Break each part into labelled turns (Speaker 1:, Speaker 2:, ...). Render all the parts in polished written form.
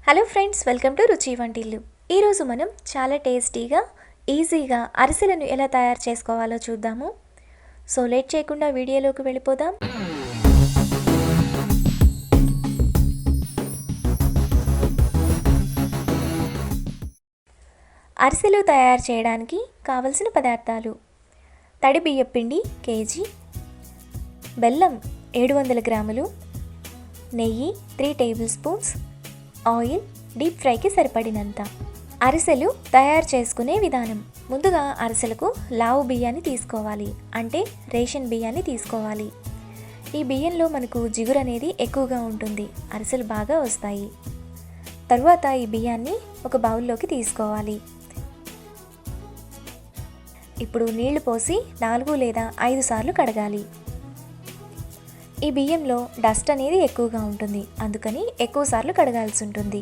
Speaker 1: Hello friends, welcome to రుచి వంటిల్లు. ఈరోజు మనం చాలా టేస్టీగా ఈజీగా అరిసెలను ఎలా తయారు చేసుకోవాలో చూద్దాము. సో లేట్ చేయకుండా వీడియోలోకి వెళ్ళిపోదాం. అరిసెలు తయారు చేయడానికి కావలసిన పదార్థాలు: తడి బియ్యం పిండి కేజీ, బెల్లం 700 గ్రాములు, నెయ్యి 3 టేబుల్ స్పూన్స్, ఆయిల్ డీప్ ఫ్రైకి సరిపడినంత. అరిసెలు తయారు చేసుకునే విధానం: ముందుగా అరిసెలకు లావు బియ్యాన్ని తీసుకోవాలి, అంటే రేషన్ బియ్యాన్ని తీసుకోవాలి. ఈ బియ్యంలో మనకు జిగురు అనేది ఎక్కువగా ఉంటుంది, అరిసెలు బాగా వస్తాయి. తరువాత ఈ బియ్యాన్ని ఒక బౌల్లోకి తీసుకోవాలి. ఇప్పుడు నీళ్లు పోసి 4 లేదా 5 సార్లు కడగాలి. ఈ బియ్యంలో డస్ట్ అనేది ఎక్కువగా ఉంటుంది, అందుకని ఎక్కువ సార్లు కడగాల్సి ఉంటుంది.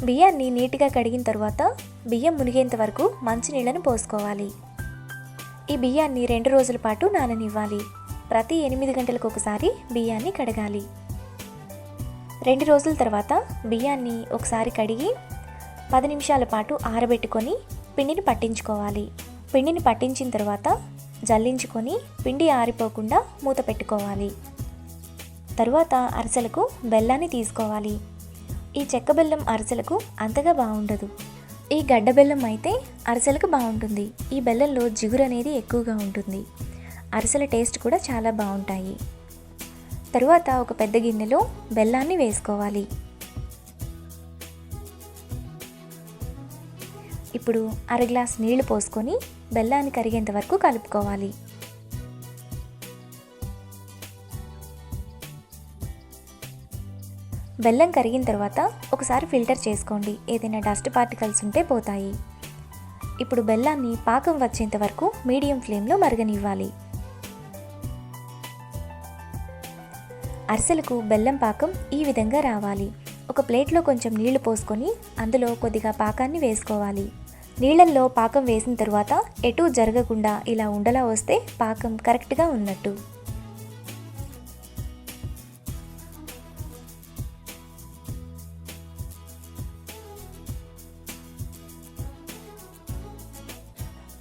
Speaker 1: బియ్యాన్ని నీట్గా కడిగిన తర్వాత బియ్యం మునిగేంత వరకు మంచినీళ్ళను పోసుకోవాలి. ఈ బియ్యాన్ని 2 రోజుల పాటు నాననివ్వాలి. ప్రతి 8 గంటలకు ఒకసారి బియ్యాన్ని కడగాలి. 2 రోజుల తర్వాత బియ్యాన్ని ఒకసారి కడిగి 10 నిమిషాల పాటు ఆరబెట్టుకొని పిండిని పట్టించుకోవాలి. పిండిని పట్టించిన తర్వాత జల్లించుకొని పిండి ఆరిపోకుండా మూత పెట్టుకోవాలి. తరువాత అరిసెలకు బెల్లాన్ని తీసుకోవాలి. ఈ చెక్క బెల్లం అరిసెలకు అంతగా బాగుండదు, ఈ గడ్డ బెల్లం అయితే అరిసెలకు బాగుంటుంది. ఈ బెల్లంలో జిగురు అనేది ఎక్కువగా ఉంటుంది, అరిసెల టేస్ట్ కూడా చాలా బాగుంటాయి. తరువాత ఒక పెద్ద గిన్నెలో బెల్లాన్ని వేసుకోవాలి. ఇప్పుడు 1/2 గ్లాస్ నీళ్లు పోసుకొని బెల్లాన్ని కరిగేంత వరకు కలుపుకోవాలి. బెల్లం కరిగిన తర్వాత ఒకసారి ఫిల్టర్ చేసుకోండి, ఏదైనా డస్ట్ పార్టికల్స్ ఉంటే పోతాయి. ఇప్పుడు బెల్లాన్ని పాకం వచ్చేంత వరకు మీడియం ఫ్లేమ్లో మరగనివ్వాలి. అరిసెలకు బెల్లం పాకం ఈ విధంగా రావాలి. ఒక ప్లేట్లో కొంచెం నీళ్లు పోసుకొని అందులో కొద్దిగా పాకాన్ని వేసుకోవాలి. నీళ్ళల్లో పాకం వేసిన తర్వాత ఎటు జరగకుండా ఇలా ఉండలా వస్తే పాకం కరెక్ట్గా ఉన్నట్టు.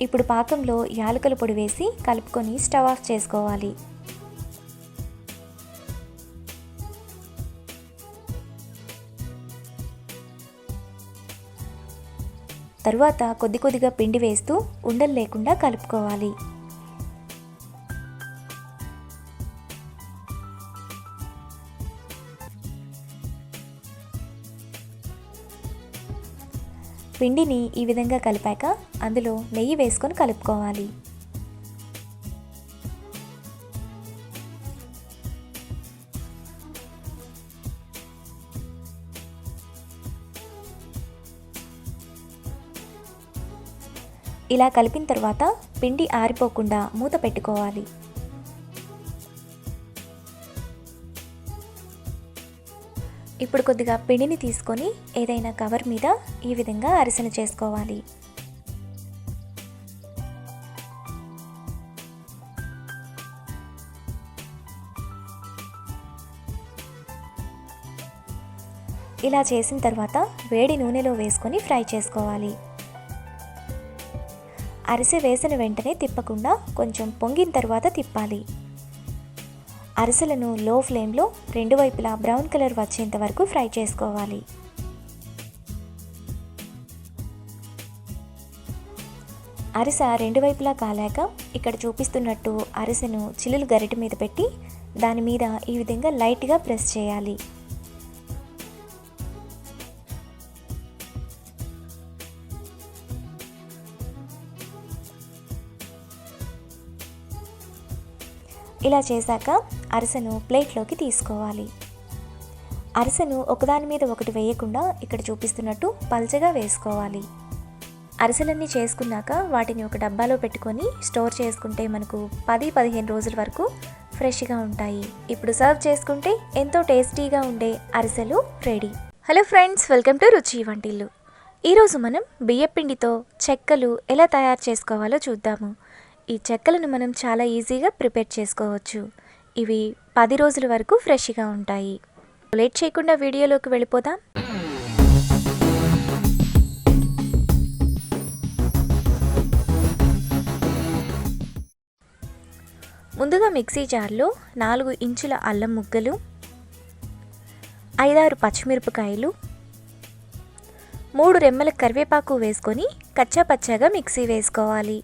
Speaker 1: ఇప్పుడు పాకంలో యాలకుల పొడి వేసి కలుపుకొని స్టవ్ ఆఫ్ చేసుకోవాలి. తరువాత కొద్ది కొద్దిగా పిండి వేస్తూ ఉండలు లేకుండా కలుపుకోవాలి. పిండిని ఈ విధంగా కలిపాక అందులో నెయ్యి వేసుకొని కలుపుకోవాలి. ఇలా కలిపిన తర్వాత పిండి ఆరిపోకుండా మూత పెట్టుకోవాలి. ఇప్పుడు కొద్దిగా పిండిని తీసుకొని ఏదైనా కవర్ మీద ఈ విధంగా అరిసెను చేసుకోవాలి. ఇలా చేసిన తర్వాత వేడి నూనెలో వేసుకొని ఫ్రై చేసుకోవాలి. అరిసె వేసిన వెంటనే తిప్పకుండా కొంచెం పొంగిన తర్వాత తిప్పాలి. అరిసెలను లో ఫ్లేమ్లో 2 వైపులా బ్రౌన్ కలర్ వచ్చేంత వరకు ఫ్రై చేసుకోవాలి. అరిసె 2 వైపులా కాలాక ఇక్కడ చూపిస్తున్నట్టు అరిసెను చిల్లులు గరిటె మీద పెట్టి దాని మీద ఈ విధంగా లైట్గా ప్రెస్ చేయాలి. ఇలా చేశాక అరిసెను ప్లేట్లోకి తీసుకోవాలి. అరిసెను ఒకదాని మీద ఒకటి వేయకుండా ఇక్కడ చూపిస్తున్నట్టు పల్చగా వేసుకోవాలి. అరిసెలన్నీ చేసుకున్నాక వాటిని ఒక డబ్బాలో పెట్టుకొని స్టోర్ చేసుకుంటే మనకు 10-15 రోజుల వరకు ఫ్రెష్గా ఉంటాయి. ఇప్పుడు సర్వ్ చేసుకుంటే ఎంతో టేస్టీగా ఉండే అరిసెలు ready. Hello friends, welcome to రుచి వంటిల్లు. ఈరోజు మనం బియ్యపిండితో చెక్కలు ఎలా తయారు చేసుకోవాలో చూద్దాము. ఈ చెక్కలను మనం చాలా ఈజీగా ప్రిపేర్ చేసుకోవచ్చు. ఇవి 10 రోజుల వరకు ఫ్రెష్గా ఉంటాయి. లేట్ చేయకుండా వీడియోలోకి వెళ్ళిపోదాం. ముందుగా మిక్సీ జార్లో 4 ఇంచుల అల్లం ముక్కలు, 5-6 పచ్చిమిరపకాయలు, 3 రెమ్మల కరివేపాకు వేసుకొని కచ్చా పచ్చాగా మిక్సీ వేసుకోవాలి.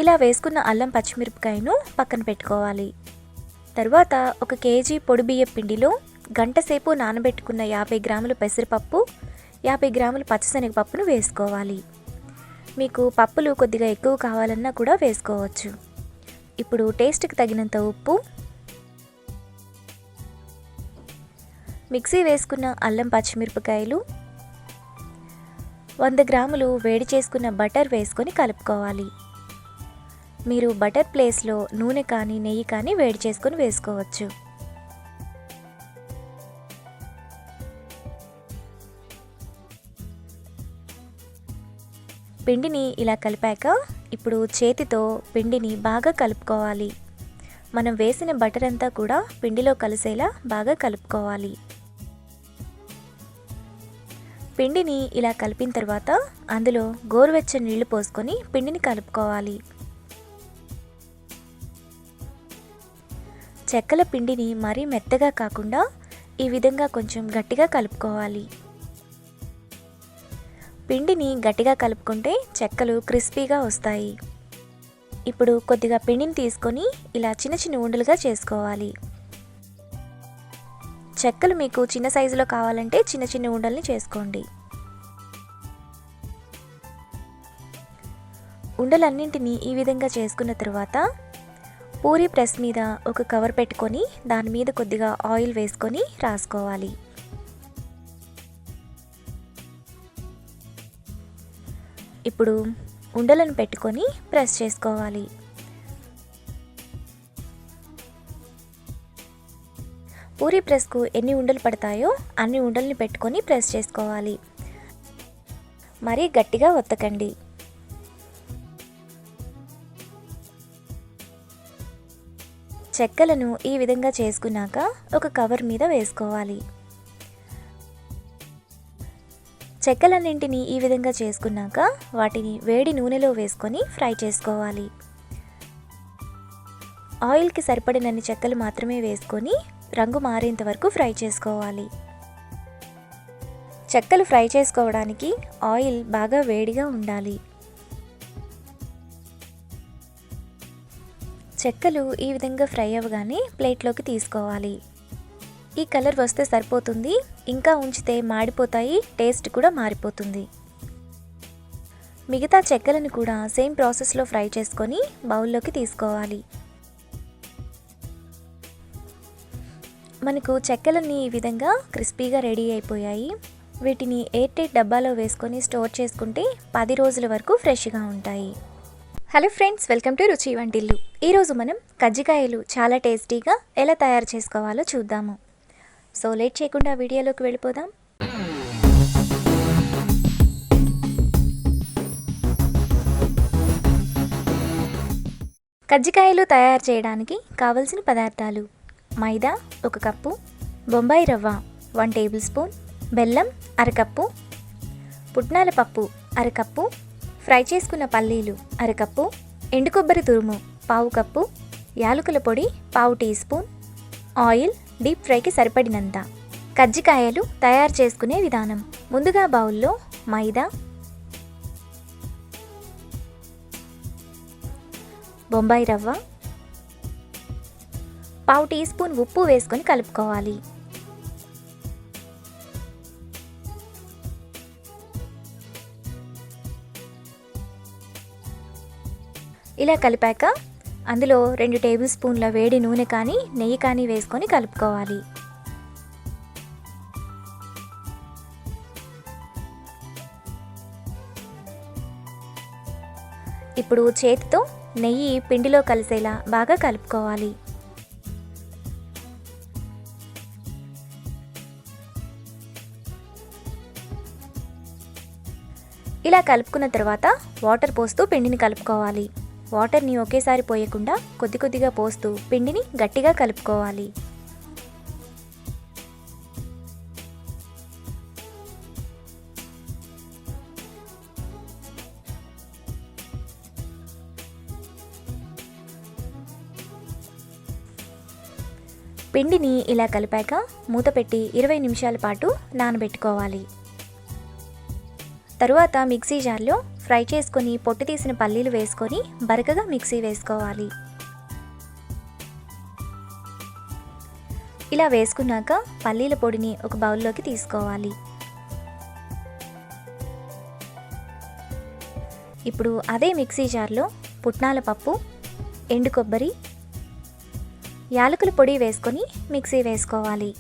Speaker 1: ఇలా వేసుకున్న అల్లం పచ్చిమిరపకాయను పక్కన పెట్టుకోవాలి. తర్వాత 1 కేజీ పొడి బియ్యం పిండిలో గంట సేపు నానబెట్టుకున్న 50 గ్రాముల పెసరపప్పు, 50 గ్రాముల పచ్చిశనగపప్పును వేసుకోవాలి. మీకు పప్పులు కొద్దిగా ఎక్కువ కావాలన్నా కూడా వేసుకోవచ్చు. ఇప్పుడు టేస్ట్కి తగినంత ఉప్పు, మిక్సీ వేసుకున్న అల్లం పచ్చిమిరపకాయలు, 100 గ్రాములు వేడి చేసుకున్న బటర్ వేసుకొని కలుపుకోవాలి. మీరు బటర్ ప్లేస్లో నూనె కానీ నెయ్యి కానీ వేడి చేసుకొని వేసుకోవచ్చు. పిండిని ఇలా కలిపాక ఇప్పుడు చేతితో పిండిని బాగా కలుపుకోవాలి. మనం వేసిన బటర్ అంతా కూడా పిండిలో కలిసేలా బాగా కలుపుకోవాలి. పిండిని ఇలా కలిపిన తర్వాత అందులో గోరువెచ్చని నీళ్లు పోసుకొని పిండిని కలుపుకోవాలి. చెక్కల పిండిని మరీ మెత్తగా కాకుండా ఈ విధంగా కొంచెం గట్టిగా కలుపుకోవాలి. పిండిని గట్టిగా కలుపుకుంటే చెక్కలు క్రిస్పీగా వస్తాయి. ఇప్పుడు కొద్దిగా పిండిని తీసుకొని ఇలా చిన్న చిన్న ఉండలుగా చేసుకోవాలి. చెక్కలు మీకు చిన్న సైజులో కావాలంటే చిన్న చిన్న ఉండల్ని చేసుకోండి. ఉండలన్నింటినీ ఈ విధంగా చేసుకున్న తర్వాత పూరీ ప్రెస్ మీద ఒక కవర్ పెట్టుకొని దాని మీద కొద్దిగా ఆయిల్ వేసుకొని రాసుకోవాలి. ఇప్పుడు ఉండలను పెట్టుకొని ప్రెస్ చేసుకోవాలి. పూరీ ప్రెస్కు ఎన్ని ఉండలు పడతాయో అన్ని ఉండల్ని పెట్టుకొని ప్రెస్ చేసుకోవాలి. మరీ గట్టిగా ఒత్తకండి. చెక్కలను ఈ విధంగా చేసుకున్నాక ఒక కవర్ మీద వేసుకోవాలి. చెక్కలన్నింటినీ ఈ విధంగా చేసుకున్నాక వాటిని వేడి నూనెలో వేసుకొని ఫ్రై చేసుకోవాలి. ఆయిల్కి సరిపడినన్ని చెక్కలు మాత్రమే వేసుకొని రంగు మారేంత వరకు ఫ్రై చేసుకోవాలి. చెక్కలు ఫ్రై చేసుకోవడానికి ఆయిల్ బాగా వేడిగా ఉండాలి. చెక్కలు ఈ విధంగా ఫ్రై అవ్వగానే ప్లేట్లోకి తీసుకోవాలి. ఈ కలర్ వస్తే సరిపోతుంది. ఇంకా ఉంచితే మాడిపోతాయి, టేస్ట్ కూడా మారిపోతుంది. మిగతా చెక్కలను కూడా సేమ్ ప్రాసెస్లో ఫ్రై చేసుకొని బౌల్లోకి తీసుకోవాలి. మనకు చెక్కలన్నీ ఈ విధంగా క్రిస్పీగా రెడీ అయిపోయాయి. వీటిని ఎయిర్ టైట్ డబ్బాలో వేసుకొని స్టోర్ చేసుకుంటే 10 రోజుల వరకు ఫ్రెష్గా ఉంటాయి. హలో ఫ్రెండ్స్, వెల్కమ్ టు రుచి వంటిల్లు. ఈరోజు మనం కజ్జికాయలు చాలా టేస్టీగా ఎలా తయారు చేసుకోవాలో చూద్దాము. సో లేట్ చేయకుండా వీడియోలోకి వెళ్ళిపోదాం. కజ్జికాయలు తయారు చేయడానికి కావలసిన పదార్థాలు: మైదా 1 కప్పు, బొంబాయి రవ్వ 1 టేబుల్ స్పూన్, బెల్లం 1/2 కప్పు, పుట్నాల పప్పు 1/2 కప్పు, ఫ్రై చేసుకున్న పల్లీలు 1/2 కప్పు, ఎండు కొబ్బరి తురుము 1/4 కప్పు, యాలకుల పొడి 1/2 టీ స్పూన్, ఆయిల్ డీప్ ఫ్రైకి సరిపడినంత. కజ్జికాయలు తయారు చేసుకునే విధానం: ముందుగా బౌల్లో మైదా, బొంబాయి రవ్వ, 1/4 టీ స్పూన్ ఉప్పు వేసుకొని కలుపుకోవాలి. ఇలా కలిపాక అందులో 2 టేబుల్ స్పూన్ల వేడి నూనె కానీ నెయ్యి కానీ వేసుకొని కలుపుకోవాలి. ఇప్పుడు చేతితో నెయ్యి పిండిలో కలిసేలా బాగా కలుపుకోవాలి. ఇలా కలుపుకున్న తర్వాత వాటర్ పోస్తూ పిండిని కలుపుకోవాలి. వాటర్ని ఒకేసారి పోయకుండా కొద్ది కొద్దిగా పోస్తూ పిండిని గట్టిగా కలుపుకోవాలి. పిండిని ఇలా కలిపాక మూత పెట్టి 20 నిమిషాల పాటు నానబెట్టుకోవాలి. తరువాత మిక్సీ జార్లో ఫ్రై చేసుకొని పొట్టు తీసిన పల్లీలు వేసుకొని బరకగా మిక్సీ వేసుకోవాలి. ఇలా వేసుకున్నాక పల్లీల పొడిని ఒక బౌల్లోకి తీసుకోవాలి. ఇప్పుడు అదే మిక్సీ జార్లో పుట్నాల పప్పు, ఎండు కొబ్బరి, యాలకుల పొడి వేసుకొని మిక్సీ వేసుకోవాలి.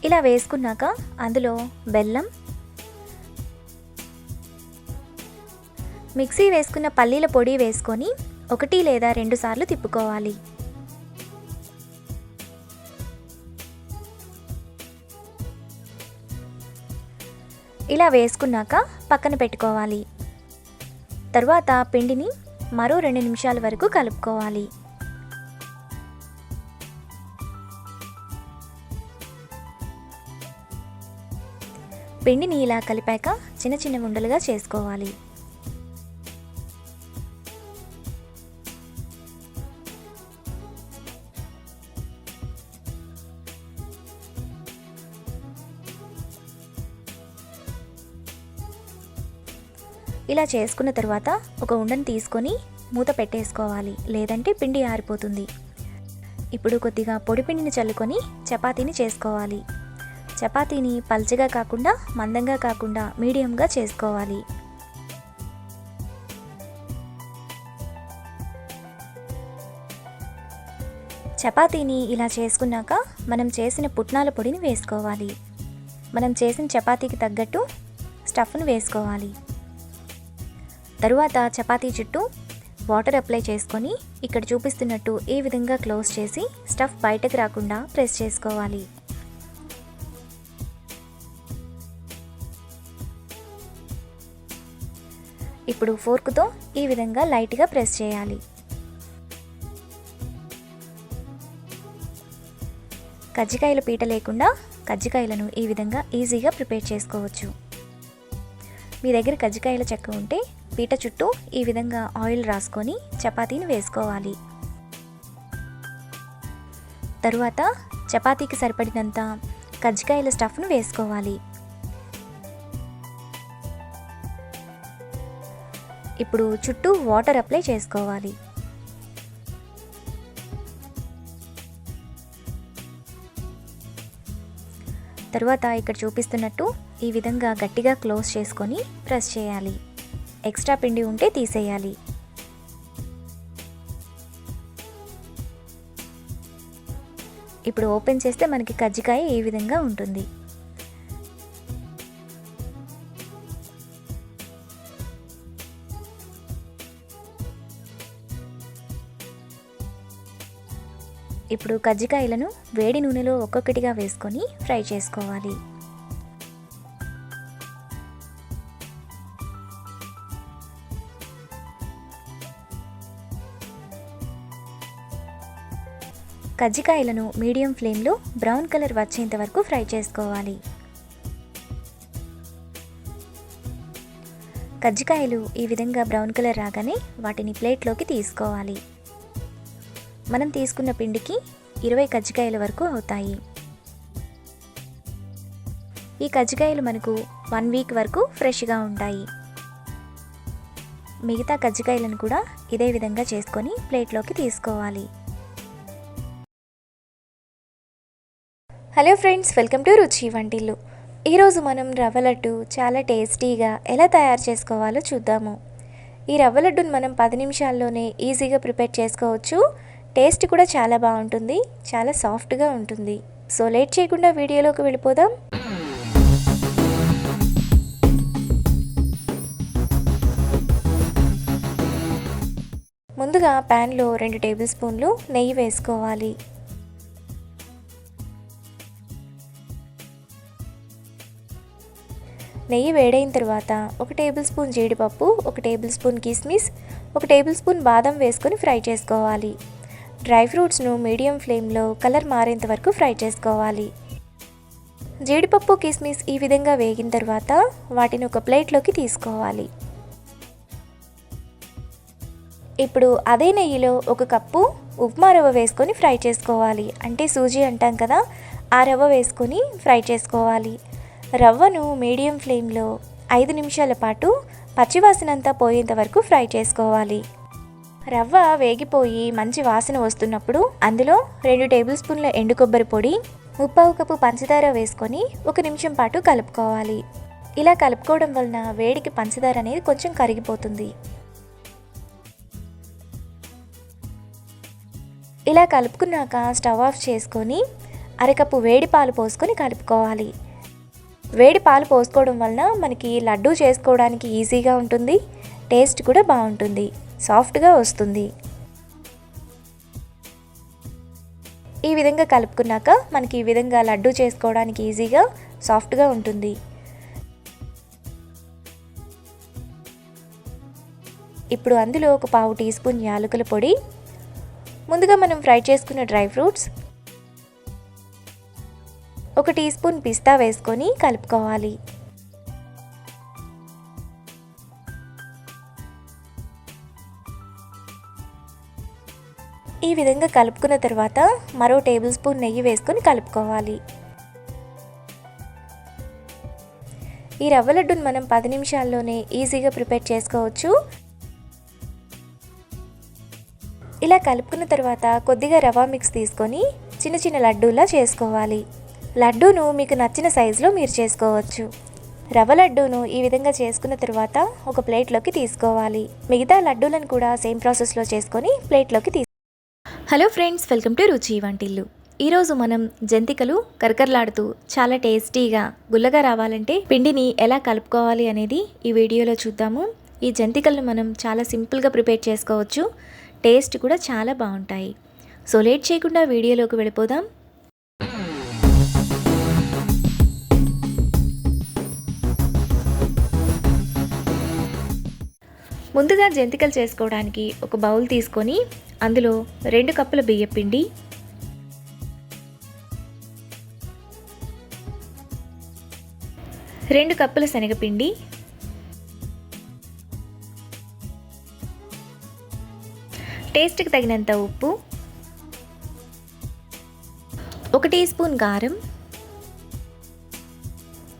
Speaker 1: ఇలా వేసుకున్నాక అందులో బెల్లం, మిక్సీ వేసుకున్న పల్లీల పొడి వేసుకొని 1 లేదా 2 సార్లు తిప్పుకోవాలి. ఇలా వేసుకున్నాక పక్కన పెట్టుకోవాలి. తరువాత పిండిని మరో 2 నిమిషాల వరకు కలుపుకోవాలి. పిండిని ఇలా కలిపాక చిన్న చిన్న ఉండలుగా చేసుకోవాలి. ఇలా చేసుకున్న తర్వాత ఒక ఉండను తీసుకొని మూత పెట్టేసుకోవాలి, లేదంటే పిండి ఆరిపోతుంది. ఇప్పుడు కొద్దిగా పొడి పిండిని చల్లుకొని చపాతీని చేసుకోవాలి. చపాతీని పల్చగా కాకుండా మందంగా కాకుండా మీడియంగా చేసుకోవాలి. చపాతీని ఇలా చేసుకున్నాక మనం చేసిన పుట్నాల పొడిని వేసుకోవాలి. మనం చేసిన చపాతీకి తగ్గట్టు స్టఫ్ను వేసుకోవాలి. తరువాత చపాతీ చుట్టూ వాటర్ అప్లై చేసుకొని ఇక్కడ చూపిస్తున్నట్టు ఈ విధంగా క్లోజ్ చేసి స్టఫ్ బయటకు రాకుండా ప్రెస్ చేసుకోవాలి. ఇప్పుడు ఫోర్క్తో ఈ విధంగా లైట్గా ప్రెస్ చేయాలి. కజ్జికాయల పీట లేకుండా కజ్జికాయలను ఈ విధంగా ఈజీగా ప్రిపేర్ చేసుకోవచ్చు. మీ దగ్గర కజ్జికాయల చెక్క ఉంటే పీట చుట్టూ ఈ విధంగా ఆయిల్ రాసుకొని చపాతీని వేసుకోవాలి. తరువాత చపాతీకి సరిపడినంత కజ్జికాయల స్టఫ్ను వేసుకోవాలి. ఇప్పుడు చుట్టూ వాటర్ అప్లై చేసుకోవాలి. తరువాత ఇక్కడ చూపిస్తున్నట్టు ఈ విధంగా గట్టిగా క్లోజ్ చేసుకొని ప్రెస్ చేయాలి. ఎక్స్ట్రా పిండి ఉంటే తీసేయాలి. ఇప్పుడు ఓపెన్ చేస్తే మనకి కజ్జికాయ ఈ విధంగా ఉంటుంది. ఇప్పుడు కజ్జికాయలను వేడి నూనెలో ఒక్కొక్కటిగా వేసుకొని ఫ్రై చేసుకోవాలి. కజ్జికాయలను మీడియం ఫ్లేమ్లో బ్రౌన్ కలర్ వచ్చేంత వరకు ఫ్రై చేసుకోవాలి. కజ్జికాయలు ఈ విధంగా బ్రౌన్ కలర్ రాగానే వాటిని ప్లేట్లోకి తీసుకోవాలి. మనం తీసుకున్న పిండికి 20 కజ్జికాయల వరకు అవుతాయి. ఈ కజ్జికాయలు మనకు 1 వీక్ వరకు ఫ్రెష్గా ఉంటాయి. మిగతా కజ్జికాయలను కూడా ఇదే విధంగా చేసుకొని ప్లేట్లోకి తీసుకోవాలి. హలో ఫ్రెండ్స్, వెల్కమ్ టు రుచి వంటిల్లు. ఈరోజు మనం రవ్వ లడ్డు చాలా టేస్టీగా ఎలా తయారు చేసుకోవాలో చూద్దాము. ఈ రవ్వ లడ్డును మనం 10 నిమిషాల్లోనే ఈజీగా ప్రిపేర్ చేసుకోవచ్చు. టేస్ట్ కూడా చాలా బాగుంటుంది, చాలా సాఫ్ట్గా ఉంటుంది. సో లేట్ చేయకుండా వీడియోలోకి వెళ్ళిపోదాం. ముందుగా ప్యాన్లో 2 టేబుల్ స్పూన్లు నెయ్యి వేసుకోవాలి. నెయ్యి వేడైన తర్వాత 1 టేబుల్ స్పూన్ జీడిపప్పు, 1 టేబుల్ స్పూన్ కిస్మిస్, 1 టేబుల్ స్పూన్ బాదం వేసుకొని ఫ్రై చేసుకోవాలి. డ్రై ఫ్రూట్స్ను మీడియం ఫ్లేమ్లో కలర్ మారేంత వరకు ఫ్రై చేసుకోవాలి. జీడిపప్పు, కిస్మిస్ ఈ విధంగా వేగిన తర్వాత వాటిని ఒక ప్లేట్లోకి తీసుకోవాలి. ఇప్పుడు అదే నెయ్యిలో 1 కప్పు ఉప్మా రవ్వ వేసుకొని ఫ్రై చేసుకోవాలి. అంటే సూజీ అంటాం కదా, ఆ రవ్వ వేసుకొని ఫ్రై చేసుకోవాలి. రవ్వను మీడియం ఫ్లేమ్లో 5 నిమిషాల పాటు పచ్చివాసనంతా పోయేంత వరకు ఫ్రై చేసుకోవాలి. రవ్వ వేగిపోయి మంచి వాసన వస్తున్నప్పుడు అందులో 2 టేబుల్ స్పూన్ల ఎండు కొబ్బరి పొడి, 1/2 కప్పు పంచదార వేసుకొని 1 నిమిషం పాటు కలుపుకోవాలి. ఇలా కలుపుకోవడం వలన వేడికి పంచదార అనేది కొంచెం కరిగిపోతుంది. ఇలా కలుపుకున్నాక స్టవ్ ఆఫ్ చేసుకొని అరకప్పు వేడి పాలు పోసుకొని కలుపుకోవాలి. వేడి పాలు పోసుకోవడం వలన మనకి లడ్డు చేసుకోవడానికి ఈజీగా ఉంటుంది, టేస్ట్ కూడా బాగుంటుంది, సాఫ్ట్గా వస్తుంది. ఈ విధంగా కలుపుకున్నాక మనకి ఈ విధంగా లడ్డు చేసుకోవడానికి ఈజీగా సాఫ్ట్గా ఉంటుంది. ఇప్పుడు అందులో 1/4 టీ స్పూన్ యాలకుల పొడి, ముందుగా మనం ఫ్రై చేసుకున్న డ్రై ఫ్రూట్స్, 1 టీ స్పూన్ పిస్తా వేసుకొని కలుపుకోవాలి. ఈ విధంగా కలుపుకున్న తర్వాత మరో టేబుల్ స్పూన్ నెయ్యి వేసుకొని కలుపుకోవాలి. ఈ రవ్వ లడ్డును మనం 10 నిమిషాల్లోనే ఈజీగా ప్రిపేర్ చేసుకోవచ్చు. ఇలా కలుపుకున్న తర్వాత కొద్దిగా రవ్వ మిక్స్ తీసుకొని చిన్న చిన్న లడ్డూలా చేసుకోవాలి. లడ్డూను మీకు నచ్చిన సైజులో మీరు చేసుకోవచ్చు. రవ్వ లడ్డూను ఈ విధంగా చేసుకున్న తర్వాత ఒక ప్లేట్లోకి తీసుకోవాలి. మిగతా లడ్డూలను కూడా సేమ్ ప్రాసెస్లో చేసుకొని ప్లేట్లోకి హలో ఫ్రెండ్స్, వెల్కమ్ టు రుచి వంటిల్లు. ఈరోజు మనం జంతికలు కరకరలాడుతూ చాలా టేస్టీగా గుల్లగా రావాలంటే పిండిని ఎలా కలుపుకోవాలి అనేది ఈ వీడియోలో చూద్దాము. ఈ జంతికలను మనం చాలా సింపుల్గా ప్రిపేర్ చేసుకోవచ్చు, టేస్ట్ కూడా చాలా బాగుంటాయి. సో లేట్ చేయకుండా వీడియోలోకి వెళ్ళిపోదాం. ముందుగా జంతికలు చేసుకోవడానికి ఒక బౌల్ తీసుకొని అందులో 2 కప్పుల బియ్యపిండి, 2 కప్పుల శనగపిండి, టేస్ట్కి తగినంత ఉప్పు, 1 టీ స్పూన్ కారం,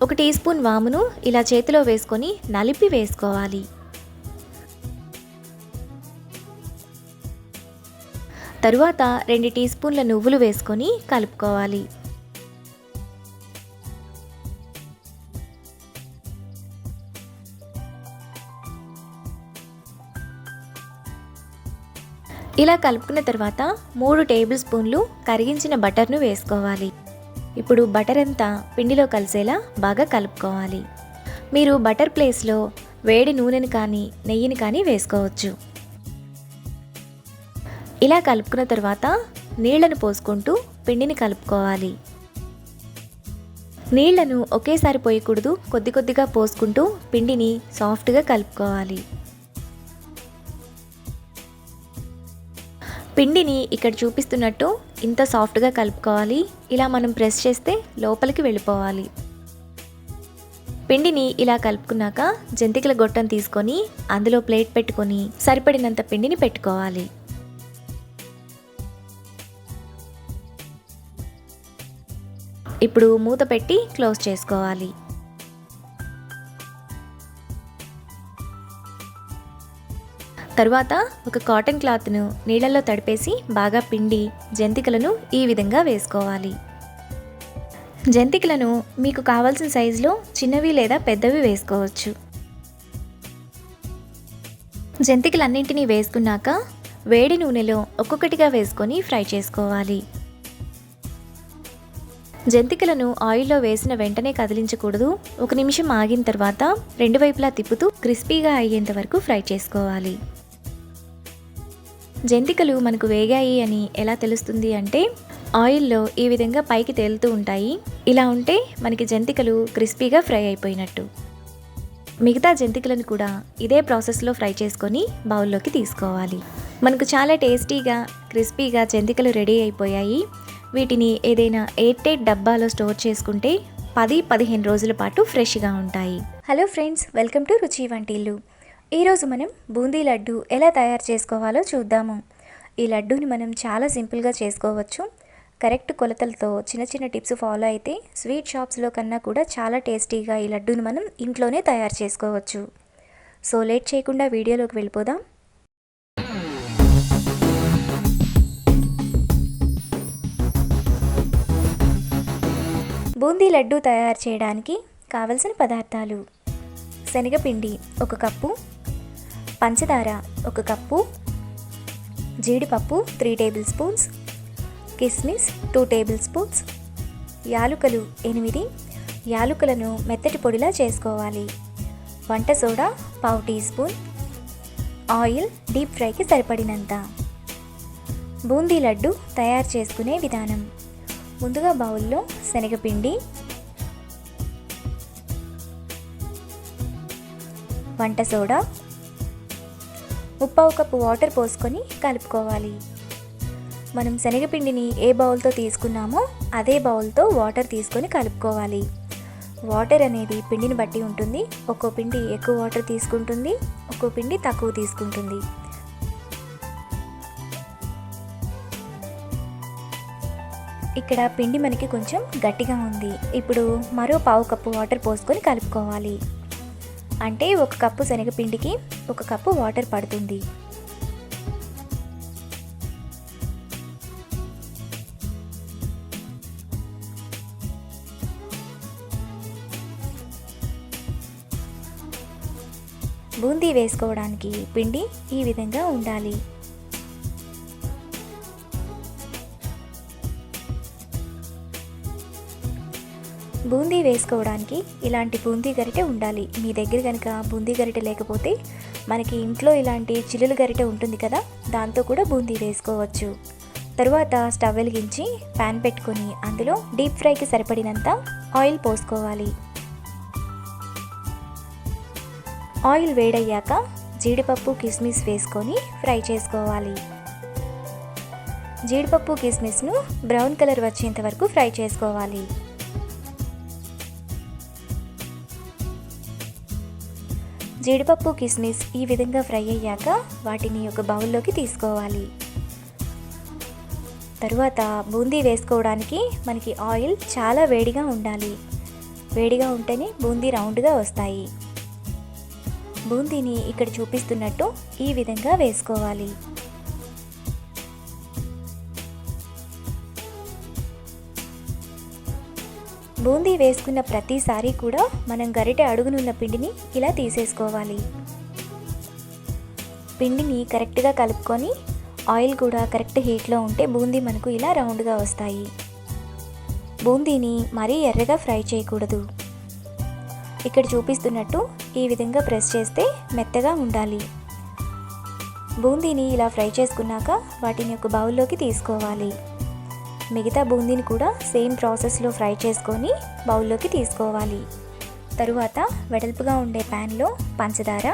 Speaker 1: 1 టీ స్పూన్ వామును ఇలా చేతిలో వేసుకొని నలిపి వేసుకోవాలి. తరువాత 2 టీ స్పూన్ల నువ్వులు వేసుకొని కలుపుకోవాలి. ఇలా కలుపుకున్న తర్వాత 3 టేబుల్ స్పూన్లు కరిగించిన బటర్ను వేసుకోవాలి. ఇప్పుడు బటర్ అంతా పిండిలో కలిసేలా బాగా కలుపుకోవాలి. మీరు బటర్ ప్లేస్లో వేడి నూనెని కానీ నెయ్యిని కానీ వేసుకోవచ్చు. ఇలా కలుపుకున్న తర్వాత నీళ్లను పోసుకుంటూ పిండిని కలుపుకోవాలి. నీళ్లను ఒకేసారి పోయకూడదు, కొద్ది కొద్దిగా పోసుకుంటూ పిండిని సాఫ్ట్గా కలుపుకోవాలి. పిండిని ఇక్కడ చూపిస్తున్నట్టు ఇంత సాఫ్ట్గా కలుపుకోవాలి. ఇలా మనం ప్రెస్ చేస్తే లోపలికి వెళ్ళిపోవాలి. పిండిని ఇలా కలుపుకున్నాక జంతికల గొట్టం తీసుకొని అందులో ప్లేట్ పెట్టుకొని సరిపడినంత పిండిని పెట్టుకోవాలి. ఇప్పుడు మూత పెట్టి క్లోజ్ చేసుకోవాలి. తరువాత ఒక కాటన్ క్లాత్ను నీళ్ళల్లో తడిపేసి బాగా పిండి జంతికలను ఈ విధంగా వేసుకోవాలి. జంతికలను మీకు కావాల్సిన సైజులో చిన్నవి లేదా పెద్దవి వేసుకోవచ్చు. జంతికలన్నింటినీ వేసుకున్నాక వేడి నూనెలో ఒక్కొక్కటిగా వేసుకొని ఫ్రై చేసుకోవాలి. జంతికలను ఆయిల్లో వేసిన వెంటనే కదిలించకూడదు. 1 నిమిషం ఆగిన తర్వాత 2 వైపులా తిప్పుతూ క్రిస్పీగా అయ్యేంత వరకు ఫ్రై చేసుకోవాలి. జంతికలు మనకు వేగాయి అని ఎలా తెలుస్తుంది అంటే ఆయిల్లో ఈ విధంగా పైకి తేలుతూ ఉంటాయి. ఇలా ఉంటే మనకి జంతికలు క్రిస్పీగా ఫ్రై అయిపోయినట్టు. మిగతా జంతికలను కూడా ఇదే ప్రాసెస్లో ఫ్రై చేసుకొని బౌల్లోకి తీసుకోవాలి. మనకు చాలా టేస్టీగా క్రిస్పీగా జంతికలు రెడీ అయిపోయాయి. వీటిని ఏదైనా ఎయిర్ టైట్ డబ్బాలో స్టోర్ చేసుకుంటే 10-15 రోజుల పాటు ఫ్రెష్గా ఉంటాయి. హలో ఫ్రెండ్స్, వెల్కమ్ టు రుచి వంటిల్లు. ఈరోజు మనం బూందీ లడ్డు ఎలా తయారు చేసుకోవాలో చూద్దాము. ఈ లడ్డూని మనం చాలా సింపుల్గా చేసుకోవచ్చు. కరెక్ట్ కొలతలతో చిన్న చిన్న టిప్స్ ఫాలో అయితే స్వీట్ షాప్స్లో కన్నా కూడా చాలా టేస్టీగా ఈ లడ్డూని మనం ఇంట్లోనే తయారు చేసుకోవచ్చు. సో లేట్ చేయకుండా వీడియోలోకి వెళ్ళిపోదాం. బూందీ లడ్డు తయారు చేయడానికి కావలసిన పదార్థాలు: శనగపిండి 1 కప్పు, పంచదార 1 కప్పు, జీడిపప్పు 3 టేబుల్ స్పూన్స్, కిస్మిస్ 2 టేబుల్ స్పూన్స్, యాలుకలు 8. యాలుకలను మెత్తటి పొడిలా చేసుకోవాలి. వంట soda 1/2 teaspoon, oil deep ఫ్రైకి సరిపడినంత. బూందీ లడ్డు తయారు చేసుకునే విధానం: ముందుగా బౌల్లో శనగపిండి, వంట సోడా, 1/2 కప్పు వాటర్ పోసుకొని కలుపుకోవాలి. మనం శనగపిండిని ఏ బౌల్తో తీసుకున్నామో అదే బౌల్తో వాటర్ తీసుకొని కలుపుకోవాలి. వాటర్ అనేది పిండిని బట్టి ఉంటుంది. ఒక్కో పిండి ఎక్కువ వాటర్ తీసుకుంటుంది, ఒక్కో పిండి తక్కువ తీసుకుంటుంది. ఇక్కడ పిండి మనకి కొంచెం గట్టిగా ఉంది. ఇప్పుడు మరో 1/2 కప్పు వాటర్ పోసుకొని కలుపుకోవాలి. అంటే 1 కప్పు శనగపిండికి 1 కప్పు వాటర్ పడుతుంది. బూందీ వేసుకోవడానికి పిండి ఈ విధంగా ఉండాలి. బూందీ వేసుకోవడానికి ఇలాంటి బూందీ గరిటె ఉండాలి. మీ దగ్గర కనుక బూందీ గరిటె లేకపోతే మనకి ఇంట్లో ఇలాంటి చిల్లుల గరిటె ఉంటుంది కదా, దాంతో కూడా బూందీ వేసుకోవచ్చు. తరువాత స్టవ్ వెలిగించి ప్యాన్ పెట్టుకొని అందులో డీప్ ఫ్రైకి సరిపడినంత ఆయిల్ పోసుకోవాలి. ఆయిల్ వేడయ్యాక జీడిపప్పు కిస్మిస్ వేసుకొని ఫ్రై చేసుకోవాలి. జీడిపప్పు కిస్మిస్ను బ్రౌన్ కలర్ వచ్చేంత వరకు ఫ్రై చేసుకోవాలి. జీడిపప్పు కిస్మిస్ ఈ విధంగా ఫ్రై అయ్యాక వాటిని ఒక బౌల్లోకి తీసుకోవాలి. తరువాత బూందీ వేసుకోవడానికి మనకి ఆయిల్ చాలా వేడిగా ఉండాలి. వేడిగా ఉంటేనే బూందీ రౌండ్గా వస్తాయి. బూందీని ఇక్కడ చూపిస్తున్నట్టు ఈ విధంగా వేసుకోవాలి. బూందీ వేసుకున్న ప్రతిసారి కూడా మనం గరిటె అడుగునున్న పిండిని ఇలా తీసేసుకోవాలి. పిండిని కరెక్ట్గా కలుపుకొని ఆయిల్ కూడా కరెక్ట్ హీట్లో ఉంటే బూందీ మనకు ఇలా రౌండ్గా వస్తాయి. బూందీని మరీ ఎర్రగా ఫ్రై చేయకూడదు. ఇక్కడ చూపిస్తున్నట్టు ఈ విధంగా ప్రెస్ చేస్తే మెత్తగా ఉండాలి. బూందీని ఇలా ఫ్రై చేసుకున్నాక వాటిని ఒక బౌల్లోకి తీసుకోవాలి. మిగతా బూందీని కూడా సేమ్ ప్రాసెస్లో ఫ్రై చేసుకొని బౌల్లోకి తీసుకోవాలి. తరువాత వెడల్పుగా ఉండే ప్యాన్లో పంచదార,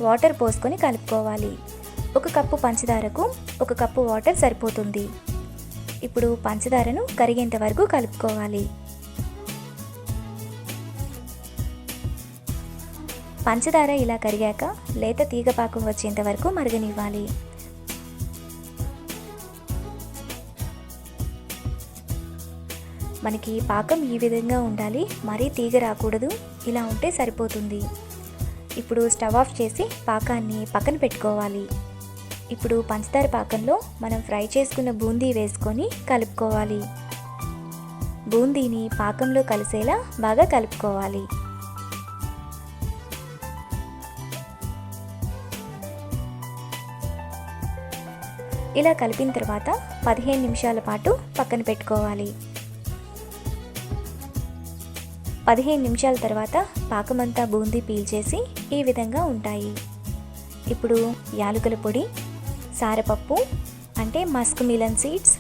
Speaker 1: వాటర్ పోసుకొని కలుపుకోవాలి. 1 కప్పు పంచదారకు 1 కప్పు వాటర్ సరిపోతుంది. ఇప్పుడు పంచదారను కరిగేంత వరకు కలుపుకోవాలి. పంచదార ఇలా కరిగాక లేత తీగ పాకం వచ్చేంత వరకు మరగనివ్వాలి. మనకి పాకం ఈ విధంగా ఉండాలి, మరీ తీగ రాకూడదు. ఇలా ఉంటే సరిపోతుంది. ఇప్పుడు స్టవ్ ఆఫ్ చేసి పాకాన్ని పక్కన పెట్టుకోవాలి. ఇప్పుడు పంచదార పాకంలో మనం ఫ్రై చేసుకున్న బూందీ వేసుకొని కలుపుకోవాలి. బూందీని పాకంలో కలిసేలా బాగా కలుపుకోవాలి. ఇలా కలిపిన తర్వాత 15 నిమిషాల పాటు పక్కన పెట్టుకోవాలి. 15 నిమిషాల తర్వాత పాకమంతా బూందీ పీల్చేసి ఈ విధంగా ఉంటాయి. ఇప్పుడు యాలకుల పొడి, సారపప్పు అంటే మస్క్ మిలన్ సీడ్స్,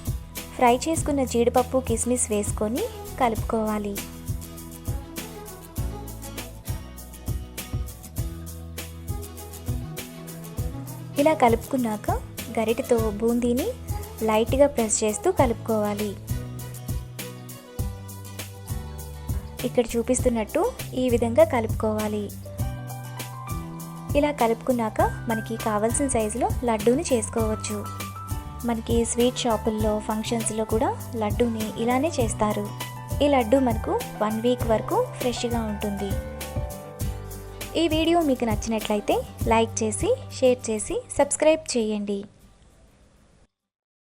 Speaker 1: ఫ్రై చేసుకున్న జీడిపప్పు కిస్మిస్ వేసుకొని కలుపుకోవాలి. ఇలా కలుపుకున్నాక గరిటెతో బూందీని లైట్గా ప్రెస్ చేస్తూ కలుపుకోవాలి. ఇక్కడ చూపిస్తున్నట్టు ఈ విధంగా కలుపుకోవాలి. ఇలా కలుపుకున్నాక మనకి కావాల్సిన సైజులో లడ్డూని చేసుకోవచ్చు. మనకి స్వీట్ షాపుల్లో ఫంక్షన్స్లో కూడా లడ్డూని ఇలానే చేస్తారు. ఈ లడ్డు మనకు 1 వీక్ వరకు ఫ్రెష్గా ఉంటుంది. ఈ వీడియో మీకు నచ్చినట్లయితే లైక్ చేసి, షేర్ చేసి, సబ్స్క్రైబ్ చేయండి.